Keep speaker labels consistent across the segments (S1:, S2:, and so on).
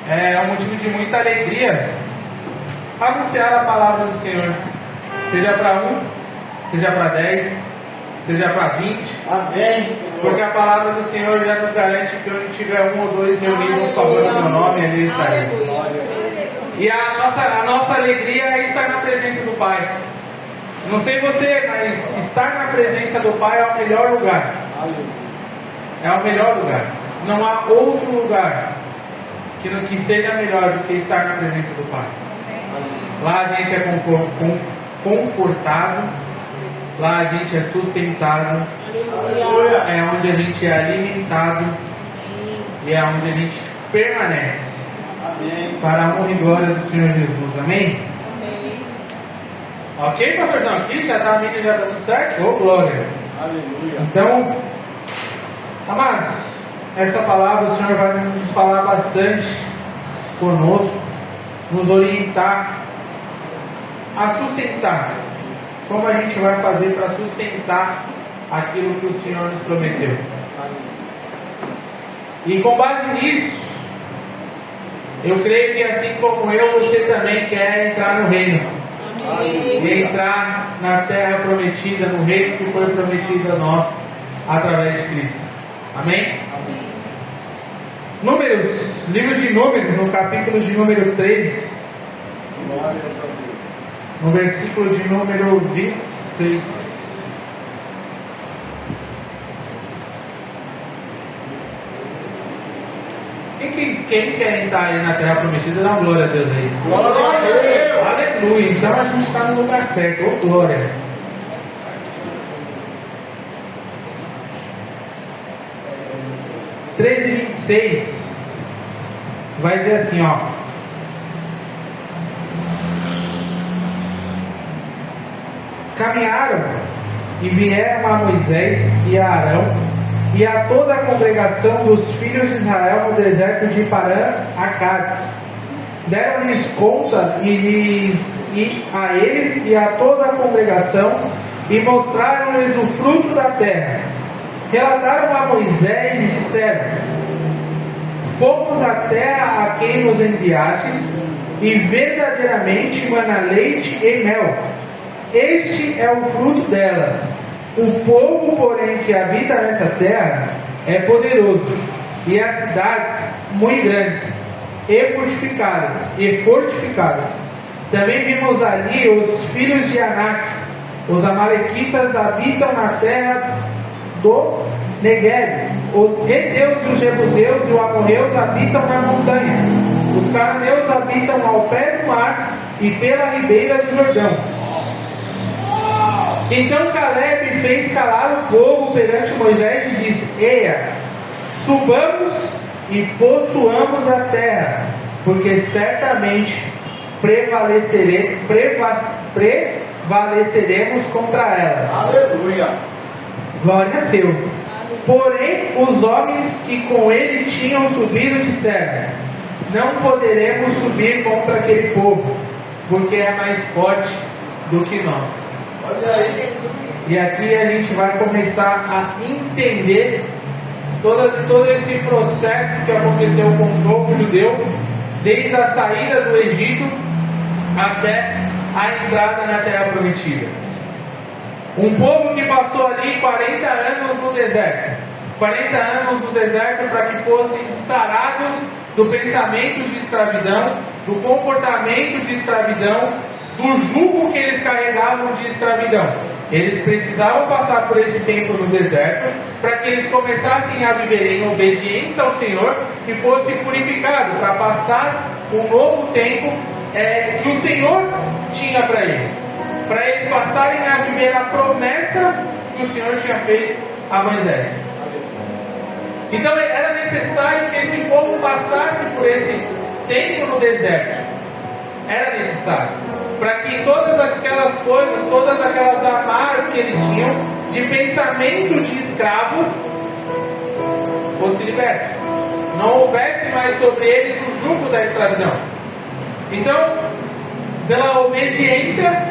S1: é um motivo de muita alegria anunciar a palavra do Senhor, seja para 1, seja para 10, seja para 20.
S2: Amém, Senhor.
S1: Porque a palavra do Senhor já nos garante que onde tiver 1 ou 2 reunidos em favor do meu nome, ali estarei. E a nossa alegria é estar na presença do Pai. Não sei você, mas estar na presença do Pai é o melhor lugar. É o melhor lugar. Não há outro lugar que seja melhor do que estar na presença do Pai. Lá a gente é confortado, lá a gente é sustentado, é onde a gente é alimentado e é onde a gente permanece. Para a honra e glória do Senhor Jesus. Amém? Ok, pastorzão? Aqui já está a mídia, já está tudo certo? Ô, glória!
S2: Aleluia!
S1: Então, amados, essa palavra o Senhor vai nos falar bastante conosco, nos orientar a sustentar. Como a gente vai fazer para sustentar aquilo que o Senhor nos prometeu? E com base nisso, eu creio que assim como eu, você também quer entrar no reino. E entrar na terra prometida, no reino que foi prometido a nós através de Cristo. Amém? Números, livro de Números, no capítulo de número 13, no versículo de número 26. Quem quer entrar aí na terra prometida, dá uma glória a Deus aí.
S2: Glória a Deus!
S1: Aleluia! Então a gente está no lugar certo. Ô, glória! (13 e 26) vai dizer assim, ó: caminharam e vieram a Moisés e a Arão e a toda a congregação dos filhos de Israel no deserto de Parã a Cádiz. Deram-lhes conta e a eles e a toda a congregação e mostraram-lhes o fruto da terra. Relataram a Moisés e disseram: fomos à terra a quem nos enviastes, e verdadeiramente mana leite e mel. Este é o fruto dela. O povo, porém, que habita nessa terra é poderoso, e as cidades muito grandes e fortificadas. Também vimos ali os filhos de Anak. Os amalequitas habitam na terra do Negueb. Os heteus e os jebuseus e os amorreus habitam na montanha. Os cananeus habitam ao pé do mar e pela ribeira do Jordão. Então Caleb fez calar o povo perante Moisés e disse: eia, subamos e possuamos a terra, porque certamente prevaleceremos contra ela.
S2: Aleluia!
S1: Glória a Deus. Porém, os homens que com ele tinham subido disseram: não poderemos subir contra aquele povo, porque é mais forte do que nós.
S2: Olha aí.
S1: E aqui a gente vai começar a entender todo esse processo que aconteceu com o povo judeu, desde a saída do Egito até a entrada na Terra Prometida. Um povo que passou ali 40 anos no deserto. 40 anos no deserto para que fossem sarados do pensamento de escravidão, do comportamento de escravidão, do jugo que eles carregavam de escravidão. Eles precisavam passar por esse tempo no deserto para que eles começassem a viver em obediência ao Senhor e fossem purificados para passar um novo tempo que o Senhor tinha para eles passarem a viver a promessa que o Senhor tinha feito a Moisés. Então era necessário que esse povo passasse por esse tempo no deserto. Era necessário para que todas aquelas coisas, todas aquelas amarras que eles tinham de pensamento de escravo fosse liberto. Não houvesse mais sobre eles o jugo da escravidão. Então, pela obediência,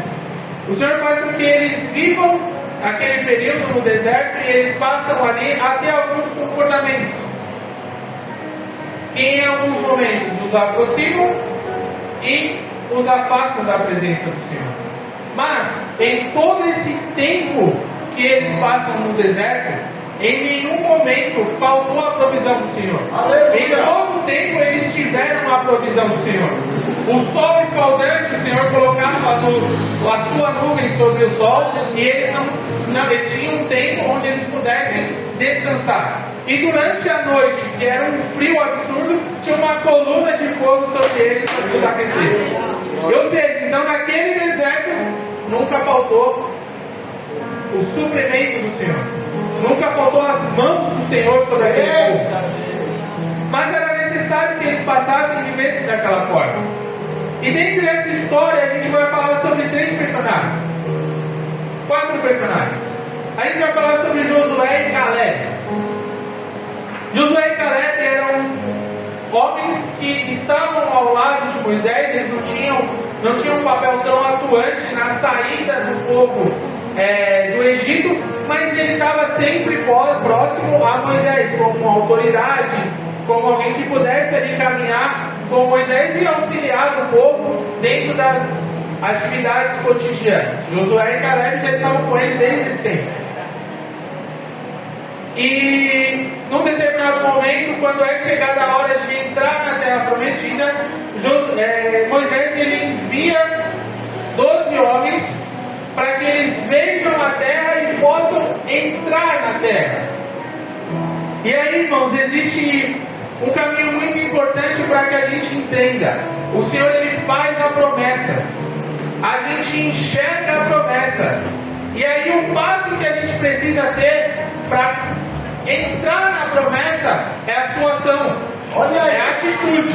S1: o Senhor faz com que eles vivam aquele período no deserto e eles passam ali até alguns comportamentos. Que em alguns momentos os aproximam e os afastam da presença do Senhor. Mas, em todo esse tempo que eles passam no deserto, em nenhum momento faltou a provisão do Senhor.
S2: Aleluia.
S1: Em todo o tempo eles tiveram a provisão do Senhor. O sol escaldante, o Senhor colocava a sua nuvem sobre o sol e eles eles tinham um tempo onde eles pudessem descansar. E durante a noite, que era um frio absurdo, tinha uma coluna de fogo sobre eles para os aquecer. Ou seja, então naquele deserto nunca faltou o suprimento do Senhor. Nunca faltou as mãos do Senhor sobre aquele povo. Mas era necessário que eles passassem e vivessem daquela forma. E dentro dessa história a gente vai falar sobre 3 personagens. 4 personagens. A gente vai falar sobre Josué e Caleb. Josué e Caleb eram homens que estavam ao lado de Moisés. Eles não tinham um papel tão atuante na saída do povo do Egito, mas ele estava sempre próximo a Moisés, como autoridade, como alguém que pudesse ali caminhar com Moisés e auxiliar o povo dentro das atividades cotidianas. Josué e Caleb já estavam com eles desde esse tempo. E num determinado momento, quando é chegada a hora de entrar na terra prometida, Moisés ele envia 12 homens para que eles vejam a terra e possam entrar na terra. E aí, irmãos, existe um caminho muito importante para que a gente entenda. O Senhor ele faz a promessa, a gente enxerga a promessa, e aí o passo que a gente precisa ter para entrar na promessa é a sua ação, é a atitude.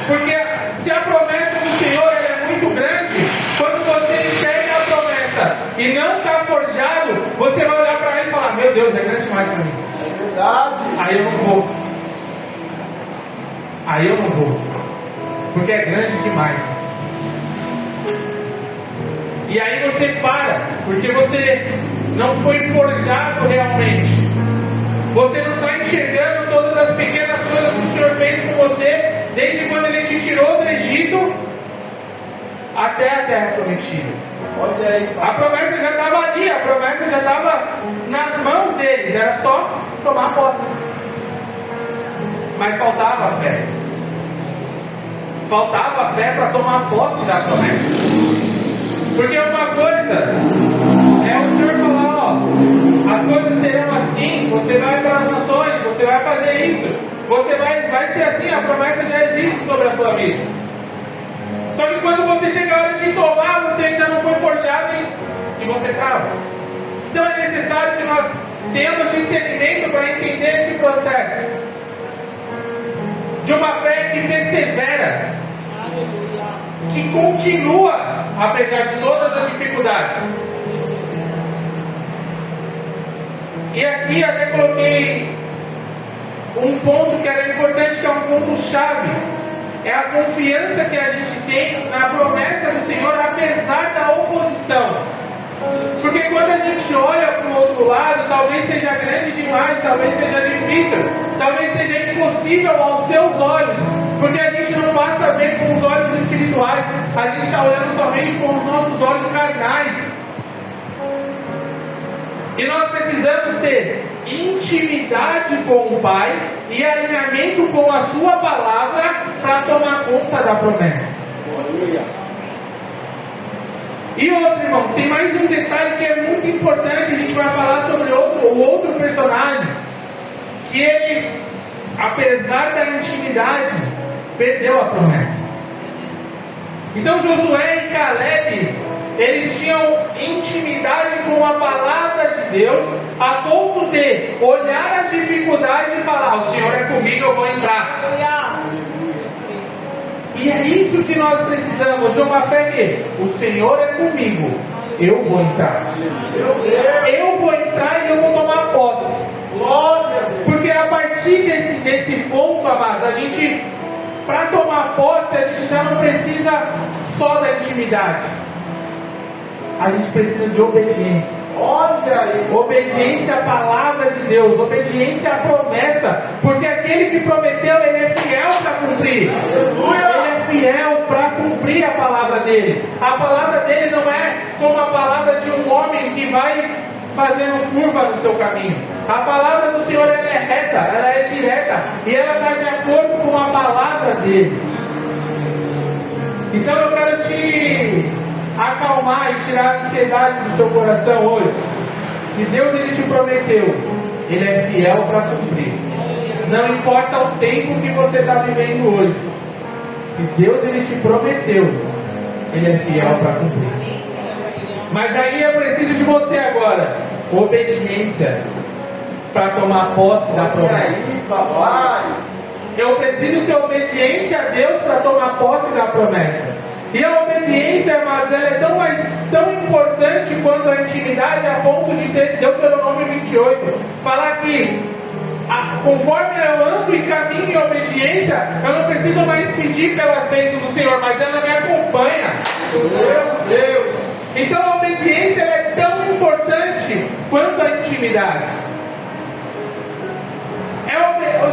S1: Porque se a promessa do Senhor é muito grande, quando você enxerga a promessa e não está forjado, você vai olhar para ele e falar: meu Deus, é grande demais para mim.
S2: É verdade.
S1: Aí eu não vou. Aí eu não vou. Porque é grande demais. E aí você para, porque você não foi forjado realmente. Você não está enxergando todas as pequenas coisas que o Senhor fez com você, desde quando Ele te tirou do Egito até a terra prometida.
S2: Olha aí,
S1: A promessa já estava ali, a promessa já estava nas mãos deles, era só tomar posse. Mas faltava a fé. Faltava a fé para tomar posse da promessa. Porque uma coisa é o Senhor falar: ó, as coisas serão assim, você vai para as nações, você vai fazer isso, você vai ser assim, a promessa já existe sobre a sua vida. Só que quando você chega a hora de tomar, você ainda não foi forjado e você trava. Então é necessário que nós tenhamos discernimento para entender esse processo de uma fé que persevera, que continua apesar de todas as dificuldades. E aqui até coloquei um ponto que era importante, que é um ponto chave. É a confiança que a gente tem na promessa do Senhor, apesar da oposição. Porque quando a gente olha para o outro lado, talvez seja grande demais, talvez seja difícil, talvez seja impossível aos seus olhos, porque a gente não passa a ver com os olhos espirituais, a gente está olhando somente com os nossos olhos carnais. E nós precisamos ter intimidade com o Pai e alinhamento com a sua palavra para tomar conta da promessa. E outro, irmãos, tem mais um detalhe que é muito importante. A gente vai falar sobre o outro personagem, que ele, apesar da intimidade, perdeu a promessa. Então Josué e Caleb, eles tinham intimidade com a palavra de Deus, a ponto de olhar a dificuldade e falar: o Senhor é comigo, eu vou entrar. E é isso que nós precisamos, de uma fé que o Senhor é comigo, eu vou entrar. Eu vou entrar e eu vou tomar posse. Porque a partir desse ponto, amados, a gente, para tomar posse, a gente já não precisa só da intimidade. A gente precisa de obediência.
S2: Olha aí.
S1: Obediência à palavra de Deus, obediência à promessa, porque aquele que prometeu, ele é fiel para cumprir.
S2: Aleluia.
S1: fiel para cumprir a palavra dele. A palavra dele não é como a palavra de um homem que vai fazendo curva no seu caminho. A palavra do Senhor, ela é reta, ela é direta, e ela está de acordo com a palavra dele. Então eu quero te acalmar e tirar a ansiedade do seu coração hoje. Se Deus ele te prometeu, ele é fiel para cumprir. Não importa o tempo que você está vivendo hoje. Se Deus ele te prometeu, ele é fiel para cumprir. Mas aí eu preciso de você agora. Obediência para tomar posse da promessa. Eu preciso ser obediente a Deus para tomar posse da promessa. E a obediência, amados, ela é tão importante quanto a intimidade, a ponto de Deuteronômio 28 falar que conforme eu ando e caminho em obediência, eu não preciso mais pedir pelas bênçãos do Senhor, mas ela me acompanha. Meu Deus! Então a obediência ela é tão importante quanto a intimidade.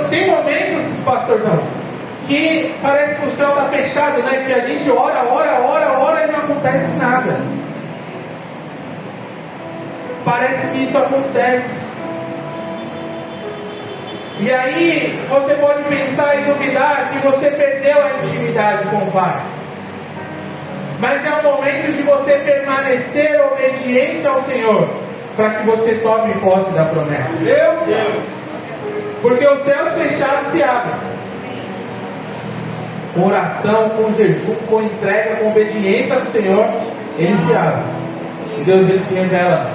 S1: Tem momentos, pastorzão, que parece que o céu está fechado, né? Que a gente ora e não acontece nada. Parece que isso acontece. E aí você pode pensar e duvidar que você perdeu a intimidade com o Pai. Mas é o momento de você permanecer obediente ao Senhor, para que você tome posse da promessa. Meu Deus! Porque os céus fechados se abrem. Com oração, com jejum, com entrega, com obediência ao Senhor, eles se abrem. E Deus ele se revela.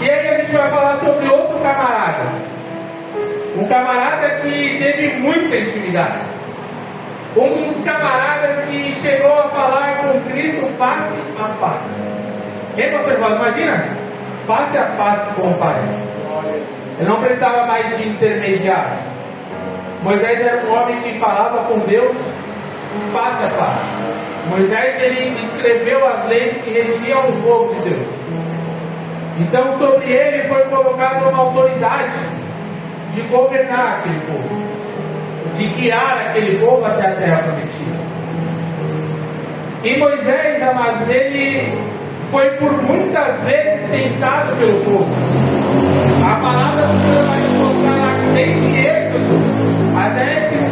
S1: E aí a gente vai falar sobre outro camarada. Um camarada que teve muita intimidade. Um dos camaradas que chegou a falar com Cristo face a face. Quem observou? Imagina? Face a face com o Pai. Ele não precisava mais de intermediários. Moisés era um homem que falava com Deus face a face. Moisés ele escreveu as leis que regiam o povo de Deus. Então sobre ele foi colocada uma autoridade de governar aquele povo, de guiar aquele povo até a terra prometida. E Moisés, amados, ele foi por muitas vezes tentado pelo povo. A palavra do Senhor vai nos mostrar lá que desde Êxodo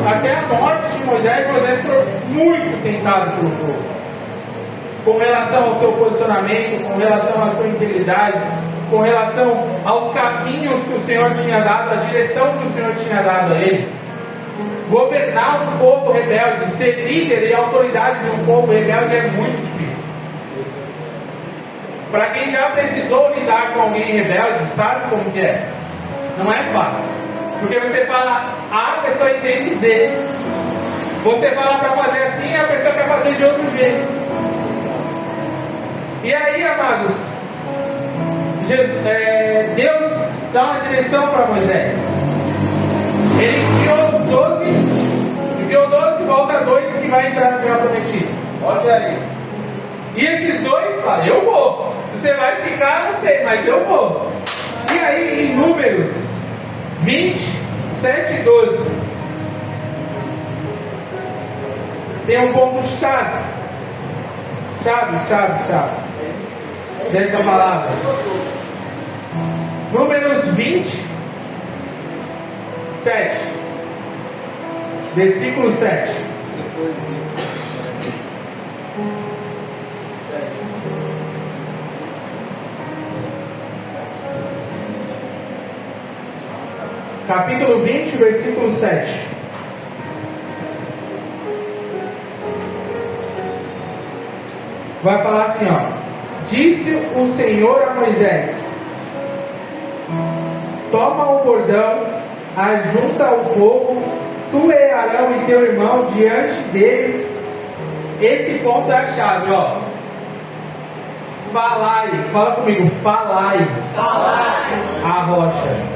S1: até a morte de Moisés foi muito tentado pelo povo. Com relação ao seu posicionamento, com relação à sua integridade, com relação aos caminhos que o Senhor tinha dado, a direção que o Senhor tinha dado a ele. Governar um povo rebelde, ser líder e autoridade de um povo rebelde é muito difícil. Para quem já precisou lidar com alguém rebelde, sabe como que é? Não é fácil. Porque você fala A, a pessoa entende Z. Você fala para fazer assim, a pessoa quer fazer de outro jeito. E aí, amados, Deus dá uma direção para Moisés. Ele enviou 12, volta 2 que vai entrar no terra prometida.
S2: Olha aí.
S1: E esses 2 falam, eu vou. Se você vai ficar, não sei, mas eu vou. E aí, em Números 20, 7 e 12, tem um ponto chave dessa palavra. Números 20, 7, versículo 7. Capítulo 20, versículo 7. Vai falar assim, ó. Disse o Senhor a Moisés: toma o bordão, ajunta o povo, tu e Arão e teu irmão diante dele. Esse ponto é a chave, ó. Falai, fala comigo, falai a rocha.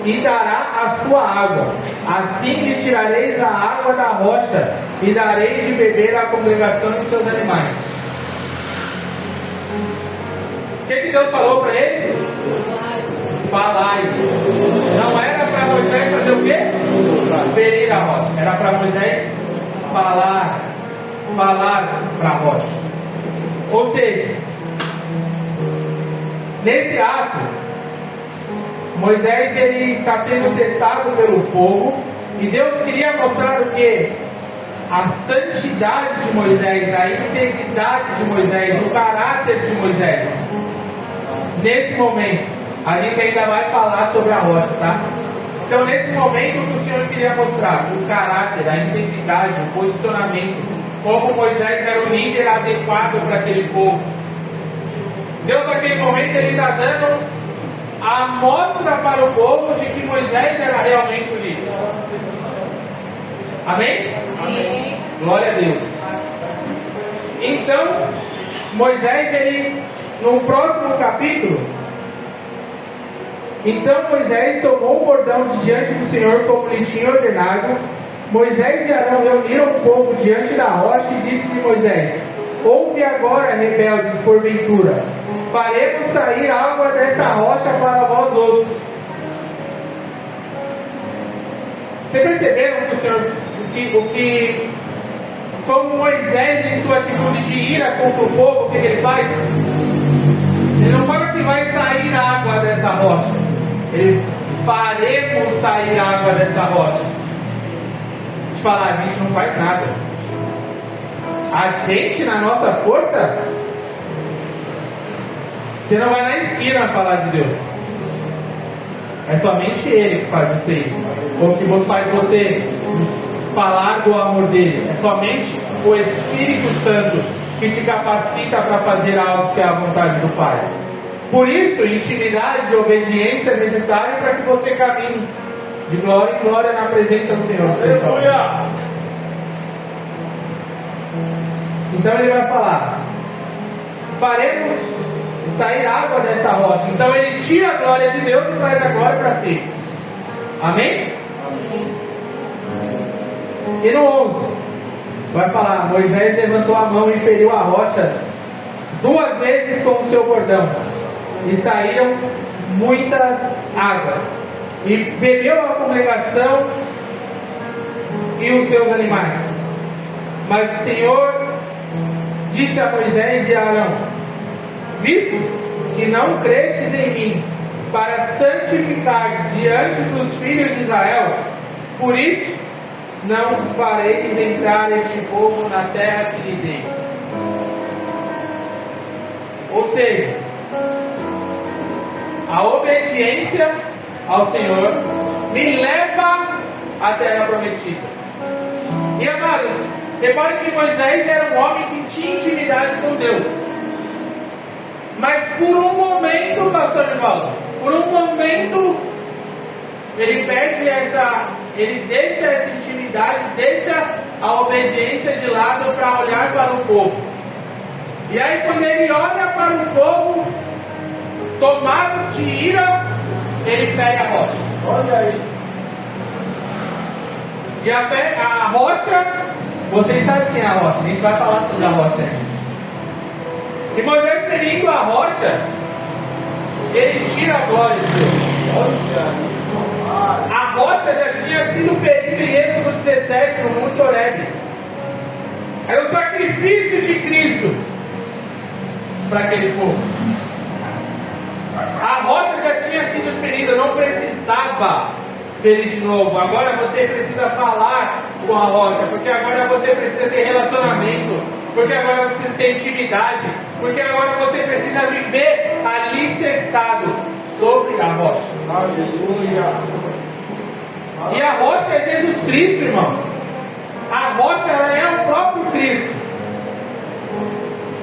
S1: E dará a sua água. Assim lhe tirareis a água da rocha e dareis de beber à congregação e seus animais. O que Deus falou para ele? Falai. Não era para Moisés fazer o quê? Ferir a rocha. Era para Moisés falar para a rocha. Ou seja, nesse ato, Moisés está sendo testado pelo povo e Deus queria mostrar o que? A santidade de Moisés, a integridade de Moisés, o caráter de Moisés. Nesse momento, a gente ainda vai falar sobre a rocha, tá? Então, nesse momento, o que o Senhor queria mostrar? O caráter, a integridade, o posicionamento, como Moisés era o líder adequado para aquele povo. Deus, naquele momento, ele está dando a mostra para o povo de que Moisés era realmente o líder. Amém? Amém. Glória a Deus. Então, Moisés, ele, no próximo capítulo, então Moisés tomou o bordão de diante do Senhor como lhe tinha ordenado. Moisés e Arão reuniram o povo diante da rocha e disse-lhe Moisés: ouve agora, rebeldes, porventura, faremos sair água desta rocha para vós outros. Vocês perceberam que o Senhor, como Moisés, em sua atitude de ira contra o povo, o que ele faz? Ele não fala que vai sair água dessa rocha. Ele, faremos sair água dessa rocha. De falar, a gente não faz nada. A gente, na nossa força, você não vai na esquina falar de Deus. É somente Ele que faz isso aí. Ou que faz você falar do amor dele. É somente o Espírito Santo que te capacita para fazer algo que é a vontade do Pai. Por isso, intimidade e obediência é necessária para que você caminhe de glória em glória na presença do Senhor.
S2: Aleluia!
S1: Então ele vai falar: faremos sair água desta rocha. Então ele tira a glória de Deus e traz a glória para si. Amém? E no 11 vai falar: Moisés levantou a mão e feriu a rocha 2 vezes com o seu bordão, e saíram muitas águas, e bebeu a congregação e os seus animais. Mas o Senhor disse a Moisés e a Arão: visto que não crestes em mim para santificares diante dos filhos de Israel, por isso não fareis entrar este povo na terra que lhe dei. Ou seja, a obediência ao Senhor me leva à terra prometida. E amados, repare que Moisés era um homem que tinha intimidade com Deus. Mas por um momento, pastor Nivaldo, por um momento, ele deixa essa intimidade, deixa a obediência de lado para olhar para o povo. E aí quando ele olha para o povo, tomado de ira, ele fere a rocha.
S2: Olha aí.
S1: E a rocha, vocês sabem quem é a rocha, a gente vai falar sobre a rocha aí. E Moisés ferindo a rocha, ele tira a glória de Deus. A rocha já tinha sido ferida em Êxodo 17 no Monte Horebe. Era o sacrifício de Cristo para aquele povo. A rocha já tinha sido ferida, não precisava ferir de novo. Agora você precisa falar com a rocha, porque agora você precisa ter relacionamento, porque agora você tem intimidade, porque agora você precisa viver alicerçado sobre a rocha.
S2: Aleluia!
S1: E a rocha é Jesus Cristo, irmão. A rocha, ela é o próprio Cristo.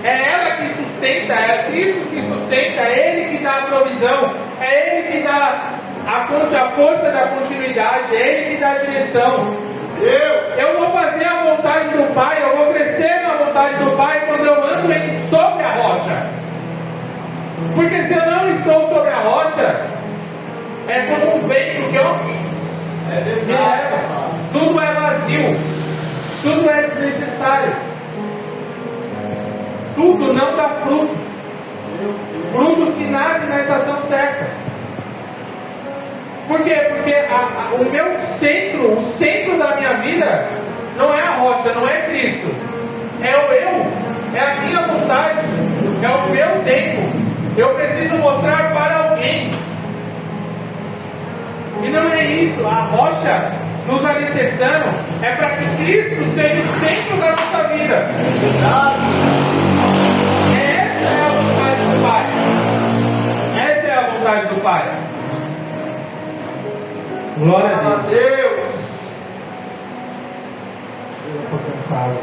S1: É ela que sustenta, é Cristo que sustenta, é Ele que dá a provisão, é Ele que dá a força da continuidade, é Ele que dá a direção. Eu vou fazer a vontade do Pai, eu vou crescer na vontade do Pai quando eu ando sobre a rocha. Porque se eu não estou sobre a rocha, é como um vento que me leva. Tudo é vazio, tudo é desnecessário, tudo não dá frutos, frutos que nascem na estação certa. Por quê? Porque o meu centro, o centro da minha vida não é a rocha, rocha não é Cristo, é o eu, é a minha vontade, é o meu tempo. Eu preciso mostrar para alguém. E não é isso, a rocha nos alicerçando é para que Cristo seja o centro da nossa vida. Essa é a vontade do Pai. Essa é a vontade do Pai. Glória a Deus. Eu estou cansado.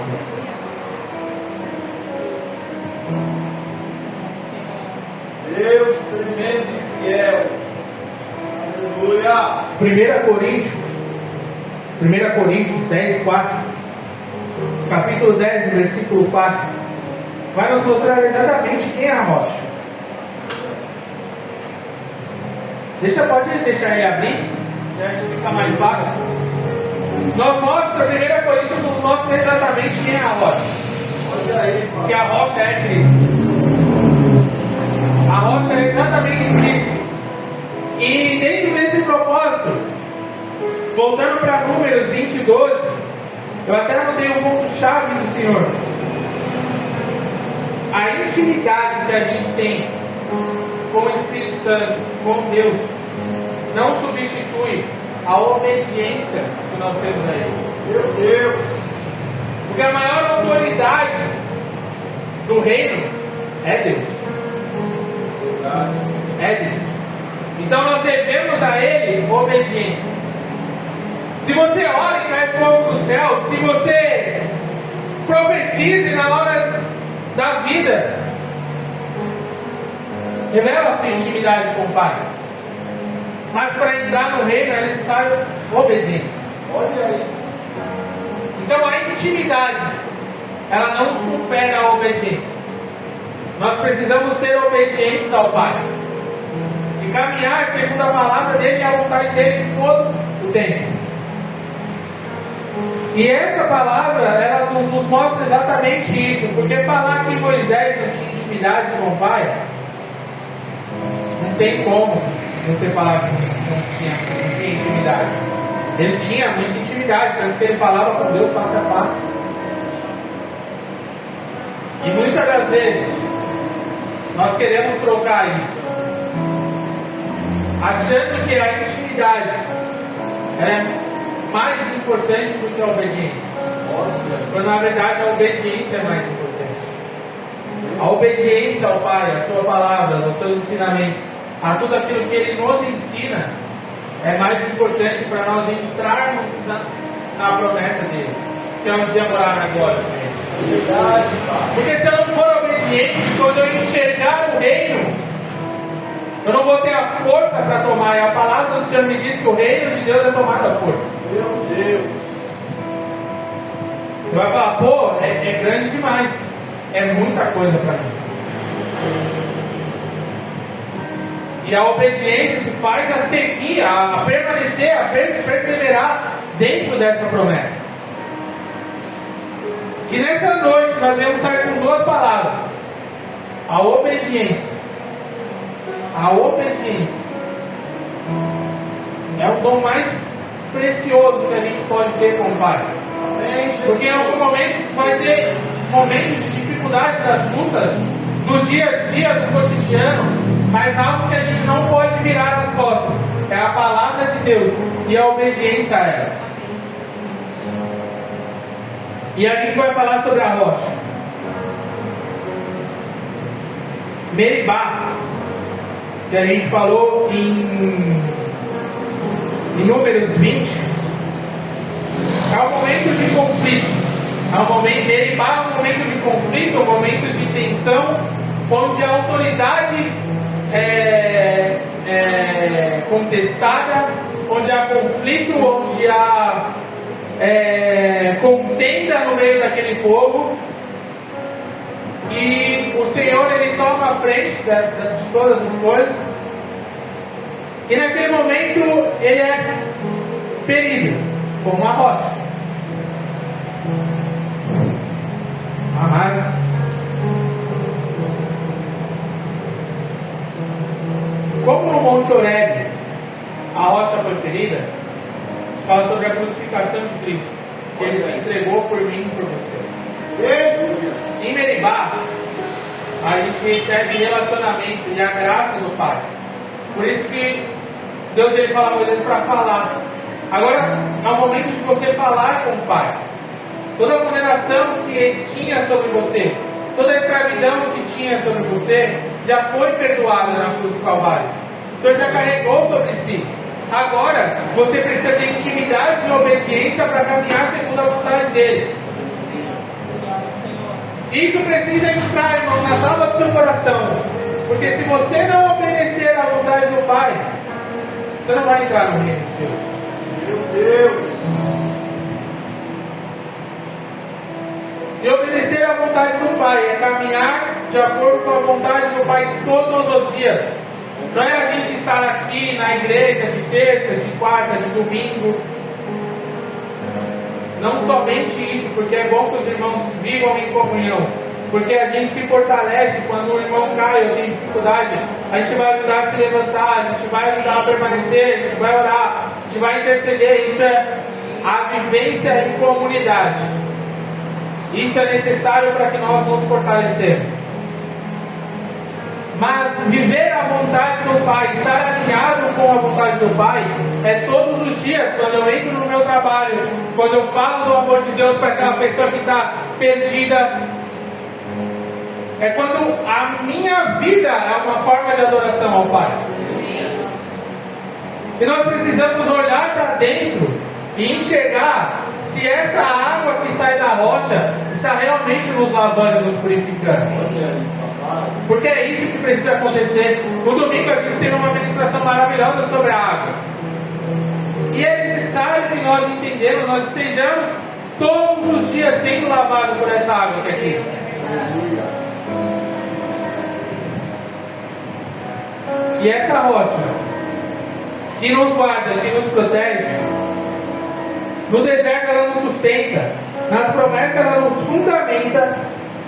S2: Deus tremendo e fiel. Aleluia.
S1: 1 Coríntios 10, 4. Capítulo 10, versículo 4. Vai nos mostrar exatamente quem é a rocha. Pode deixar ele abrir, acho que fica mais fácil. Nós mostra, 1 Coríntios nos mostra exatamente quem é a rocha.
S2: Olha aí,
S1: Que a rocha é Cristo. A rocha é exatamente Cristo. E dentro desse propósito, voltando para Números 20 e 12, eu até anotei um ponto-chave do Senhor. A intimidade que a gente tem com o Espírito Santo, com Deus, não substitui a obediência que nós temos a Ele.
S2: meu Deus.
S1: Porque a maior autoridade do reino é Deus. É Deus. Então nós devemos a Ele obediência. Se você ora e cai fogo do céu, se você profetize na hora da vida, revela a sua intimidade com o Pai. Mas para entrar no reino é necessário obediência.
S2: Olha aí.
S1: Então a intimidade, ela não supera a obediência. Nós precisamos ser obedientes ao Pai e caminhar segundo a palavra dele e a vontade dele todo o tempo. E essa palavra, ela nos mostra exatamente isso. Porque falar que Moisés não tinha intimidade com o Pai, não tem como você falar que não tinha intimidade. Ele tinha muita intimidade, tanto que ele falava com Deus face a face. E muitas das vezes nós queremos trocar isso, achando que a intimidade é mais importante do que a obediência. Quando na verdade a obediência é mais importante. A obediência ao Pai, à sua palavra, aos seus ensinamentos, a tudo aquilo que Ele nos ensina, é mais importante para nós entrarmos na promessa dele, que é um dia morar na glória dele. Porque se eu não for obediente, quando eu enxergar o reino, eu não vou ter a força para tomar. E a palavra do Senhor me diz que o reino de Deus é tomado à força.
S2: Meu Deus.
S1: Você vai falar, pô, é grande demais. É muita coisa para mim. E a obediência te faz a seguir, a permanecer, a perseverar dentro dessa promessa. E nessa noite nós vamos sair com duas palavras: a obediência. A obediência é o dom mais precioso que a gente pode ter com o Pai. Porque em algum momento vai ter momentos de dificuldade das lutas, do dia a dia, do cotidiano, mas algo que a gente não pode virar as costas é a palavra de Deus e a obediência a ela. E a gente vai falar sobre a rocha. Meribá, que a gente falou em Números 20, é um momento de conflito. É um momento, Meribá é um momento de conflito, um momento de tensão, onde a autoridade é contestada, onde há conflito, onde há contenda no meio daquele povo. E o Senhor, Ele toma a frente de todas as coisas. E naquele momento ele é ferido como uma rocha. Mas como no Monte Horebe a rocha foi ferida, fala sobre a crucificação de Cristo, que Ele se entregou por mim e recebe relacionamento e a graça do Pai. Por isso que Deus ele fala a Moisés para falar. Agora é o momento de você falar com o Pai. Toda a condenação que ele tinha sobre você, toda a escravidão que tinha sobre você, já foi perdoada na cruz do Calvário. O Senhor já carregou sobre si. Agora, você precisa ter intimidade e obediência para caminhar segundo a vontade dele. Isso precisa entrar, irmão, na tábua do seu coração. Porque se você não obedecer à vontade do Pai, você não vai entrar no reino de Deus.
S2: Meu Deus.
S1: E obedecer à vontade do Pai é caminhar de acordo com a vontade do Pai todos os dias. Não é a gente estar aqui na igreja de terça, de quarta, de domingo. Não somente isso, porque é bom que os irmãos vivam em comunhão. Porque a gente se fortalece quando o irmão cai ou tem dificuldade. A gente vai ajudar a se levantar, a gente vai ajudar a permanecer, a gente vai orar, a gente vai interceder. Isso é a vivência em comunidade. Isso é necessário para que nós nos fortalecemos. Mas viver a vontade do Pai, estar alinhado com a vontade do Pai, é todos os dias, quando eu entro no meu trabalho, quando eu falo do amor de Deus para aquela pessoa que está perdida, é quando a minha vida é uma forma de adoração ao Pai. E nós precisamos olhar para dentro e enxergar se essa água que sai da rocha está realmente nos lavando e nos purificando. Porque é isso que precisa acontecer. No domingo a gente teve uma ministração maravilhosa sobre a água. E é necessário que nós entendamos, nós estejamos todos os dias sendo lavados por essa água que é aqui. E essa rocha que nos guarda, que nos protege, no deserto ela nos sustenta, nas promessas ela nos fundamenta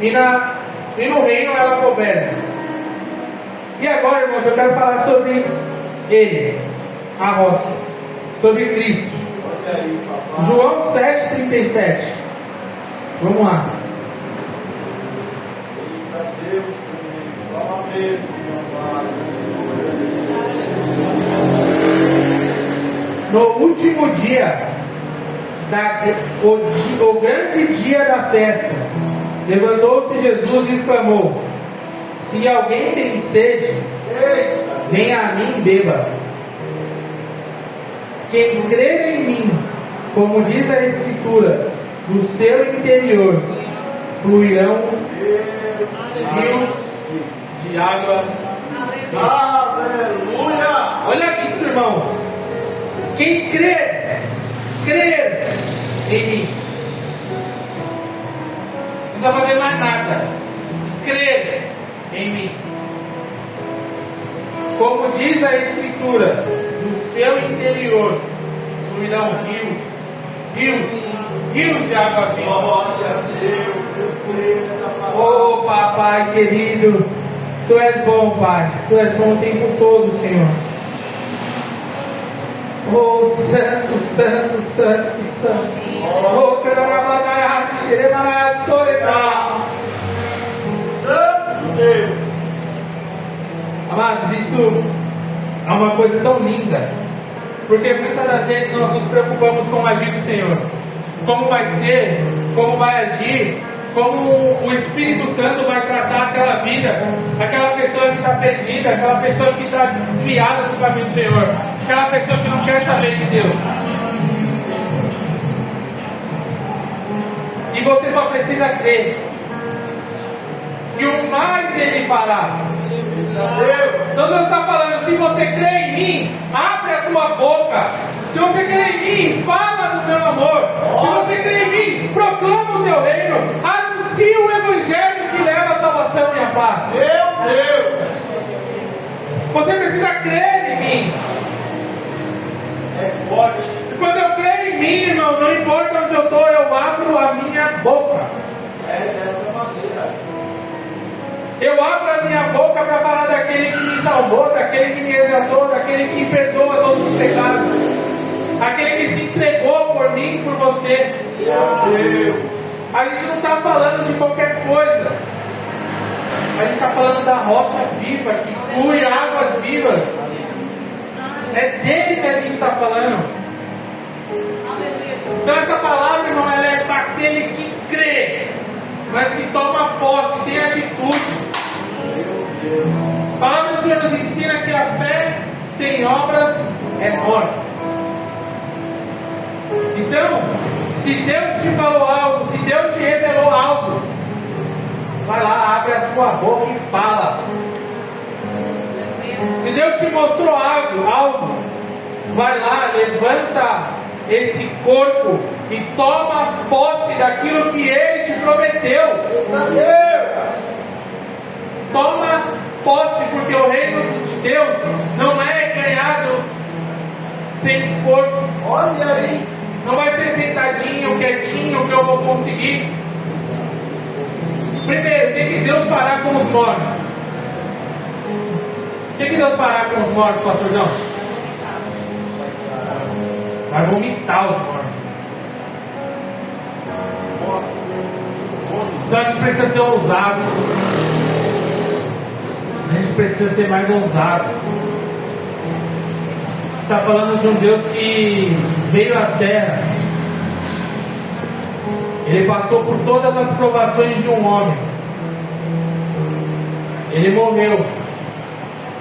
S1: e no reino ela governa. E agora, irmãos, eu quero falar sobre Ele, a rocha, sobre Cristo. João 7,37. Vamos lá.
S2: Eita Deus, fala mesmo, meu Pai.
S1: No último dia, o grande dia da festa, levantou-se Jesus e exclamou: se alguém tem sede, venha a mim e beba. Quem crer em mim, como diz a Escritura, do seu interior fluirão rios de água.
S2: Aleluia!
S1: Olha isso, irmão. Quem crer em mim, não precisa fazer mais nada. Crer em mim. Como diz a Escritura, do seu interior fluirão rios de água viva.
S2: Glória a Deus, eu creio nessa palavra.
S1: Oh, papai querido, Tu és bom, Pai. Tu és bom o tempo todo, Senhor. Oh, santo, santo, santo, santo. Oh,
S2: Santo Deus.
S1: amados, isso é uma coisa tão linda, porque muitas das vezes nós nos preocupamos com o agir do Senhor, como vai ser, como vai agir, como o Espírito Santo vai tratar aquela vida, aquela pessoa que está perdida, aquela pessoa que está desviada do caminho do Senhor, aquela pessoa que não quer saber de Deus. E você só precisa crer que o mais Ele fará. Então Deus está falando: se você crê em mim, abre a tua boca. Se você crê em mim, fala do meu amor. Se você crê em mim, proclama o teu reino. Anuncia o evangelho que leva a salvação e a paz.
S2: Meu Deus.
S1: Você precisa crer em mim.
S2: É forte.
S1: E quando eu creio em mim, irmão, não importa onde eu estou, eu abro a minha boca.
S2: É dessa maneira.
S1: Eu abro a minha boca para falar daquele que me salvou, daquele que me resgatou, daquele que perdoa todos os pecados, aquele que se entregou por mim e por você.
S2: Meu Deus.
S1: A gente não está falando de qualquer coisa. A gente está falando da rocha viva, que flui águas vivas. É dele que a gente está falando. Então essa palavra, irmão, ela é para aquele que crê, mas que toma posse, tem atitude. A palavra do Senhor nos ensina que a fé sem obras é morte. Então, se Deus te falou algo, se Deus te revelou algo, vai lá, abre a sua boca e fala. Se Deus te mostrou algo, vai lá, levanta esse corpo e toma posse daquilo que Ele te prometeu. Toma posse, porque o reino de Deus não é ganhado sem esforço.
S2: Olha aí.
S1: Não vai ser sentadinho, quietinho que eu vou conseguir. Primeiro, o que Deus fará com os mortos? O que Deus fará com os mortos, pastor João? Vai vomitar os mortos. Então a gente precisa ser ousado. A gente precisa ser mais ousado. Está falando de um Deus que veio à terra. Ele passou por todas as provações de um homem. Ele morreu,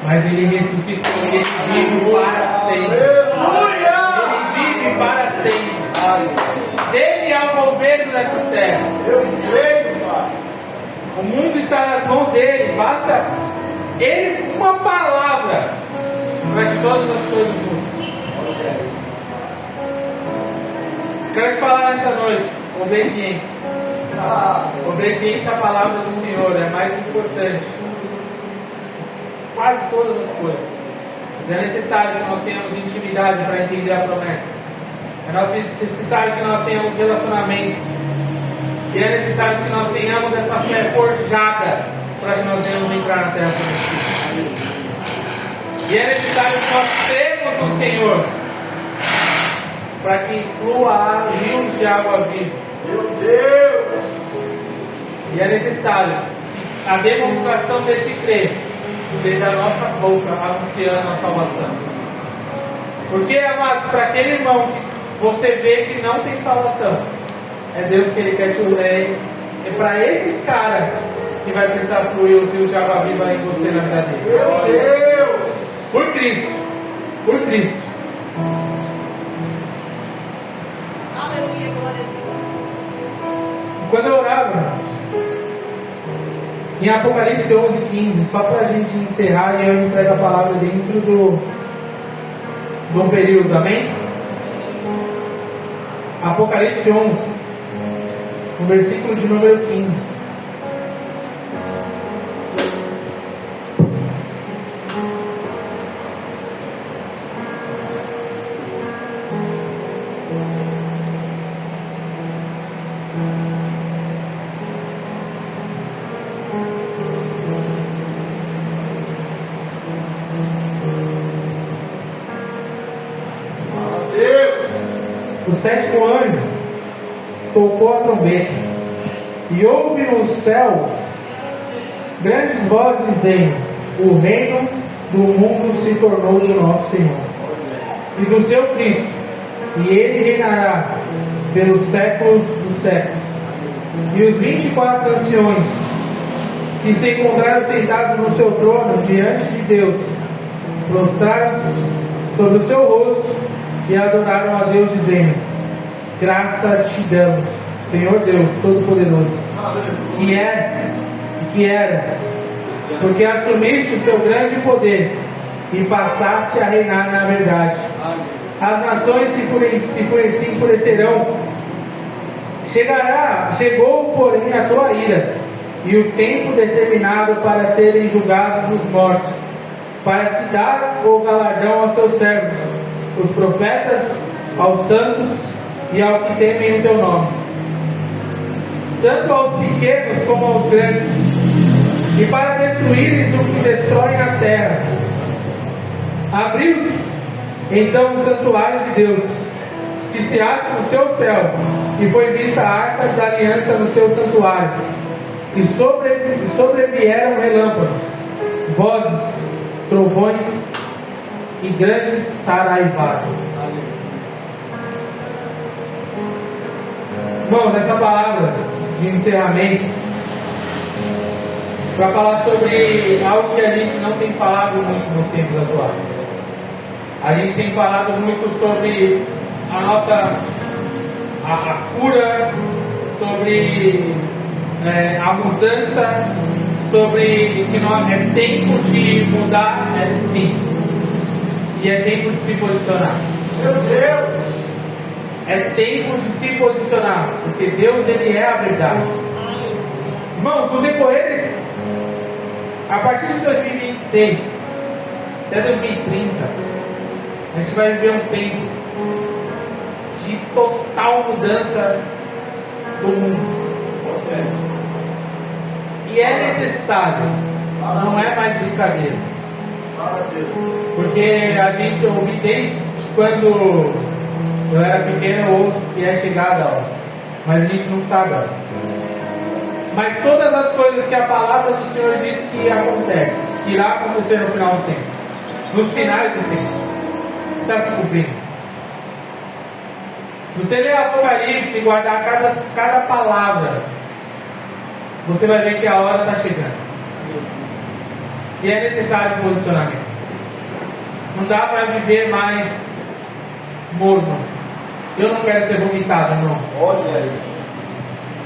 S1: mas ele ressuscitou. Ele vive para sempre. Ele vive para sempre. Dele é o governo dessa terra.
S2: Eu creio, Pai.
S1: O mundo está nas mãos dele. Basta ele uma palavra para que todas as coisas mudem. Quero te falar nessa noite: obediência. Obediência à palavra do Senhor é mais importante. Quase todas as coisas. Mas é necessário que nós tenhamos intimidade para entender a promessa. É necessário que nós tenhamos relacionamento. E é necessário que nós tenhamos essa fé forjada para que nós venhamos entrar na terra prometida. E é necessário que nós cremos no Senhor para que flua rios de água viva.
S2: Meu Deus!
S1: E é necessário que a demonstração desse crer seja a nossa boca anunciando a salvação. Porque, amados, para aquele irmão que você vê que não tem salvação, é Deus que Ele quer te usar. É para esse cara que vai precisar fluir os rios de água viva em você na vida dele.
S2: Meu Deus!
S1: Por Cristo. Por Cristo.
S3: Aleluia, glória a Deus.
S1: Quando eu orava, em Apocalipse 11:15, só para a gente encerrar e eu entrego a palavra dentro do período, amém? Apocalipse 11, no versículo de número 15. O sétimo anjo tocou a trombeta, e houve no céu grandes vozes dizendo: o reino do mundo se tornou do nosso Senhor e do seu Cristo, e Ele reinará pelos séculos dos séculos. E os 24 anciões que se encontraram sentados no seu trono diante de Deus prostraram-se sobre o seu rosto e adoraram a Deus, dizendo: graça te damos, Senhor Deus Todo-Poderoso, que és e que eras, porque assumiste o teu grande poder e passaste a reinar na verdade. As nações se enfurecerão. Chegou, porém, a tua ira, e o tempo determinado para serem julgados os mortos, para se dar o galardão aos teus servos, os profetas, aos santos e aos que temem o teu nome, tanto aos pequenos como aos grandes, e para destruíres o que destrói a terra. Abriu-se então o santuário de Deus, que se acha no seu céu, e foi vista a arca da aliança no seu santuário. E sobrevieram relâmpagos, vozes, trovões e grandes saraivadas. Irmãos, essa palavra de encerramento para falar sobre algo que a gente não tem falado muito nos tempos atuais. A gente tem falado muito sobre a nossa a cura, sobre a mudança, sobre que é tempo de mudar, sim, e é tempo de se posicionar.
S2: Meu Deus!
S1: É tempo de se posicionar, porque Deus, Ele é a verdade. Irmãos, no decorrer desse, a partir de 2026 até 2030, a gente vai viver um tempo de total mudança do mundo. E é necessário, não é mais brincadeira. Porque a gente ouve desde quando eu era pequeno, eu ouço que é chegada a hora, mas a gente não sabe a hora. Mas todas as coisas que a palavra do Senhor diz que acontece, que irá acontecer no final do tempo, nos finais do tempo, está se cumprindo. Se você ler Apocalipse e guardar cada palavra, você vai ver que a hora está chegando. E é necessário um posicionamento. Não dá para viver mais morno. Eu não quero ser vomitado, não.
S2: Olha aí.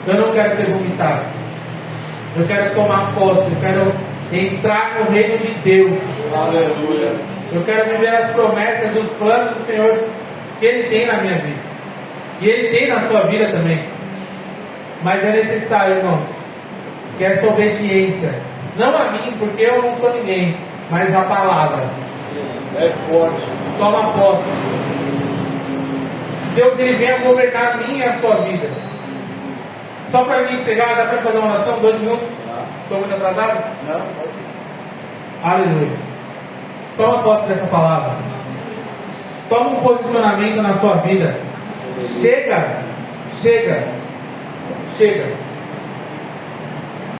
S1: Eu não quero ser vomitado. Eu quero tomar posse. Eu quero entrar no reino de Deus.
S2: Aleluia.
S1: Eu quero viver as promessas, os planos do Senhor que Ele tem na minha vida. E Ele tem na sua vida também. Mas é necessário, irmãos, que essa obediência, não a mim, porque eu não sou ninguém, mas a palavra.
S2: É forte.
S1: Toma posse. Deus, Ele venha governar a minha e a sua vida. Só para mim chegar, dá para fazer uma oração? 2 minutos? Estou muito atrasado?
S2: Não, pode.
S1: Aleluia. Toma posse dessa palavra. Toma um posicionamento na sua vida. Chega. Chega. Chega.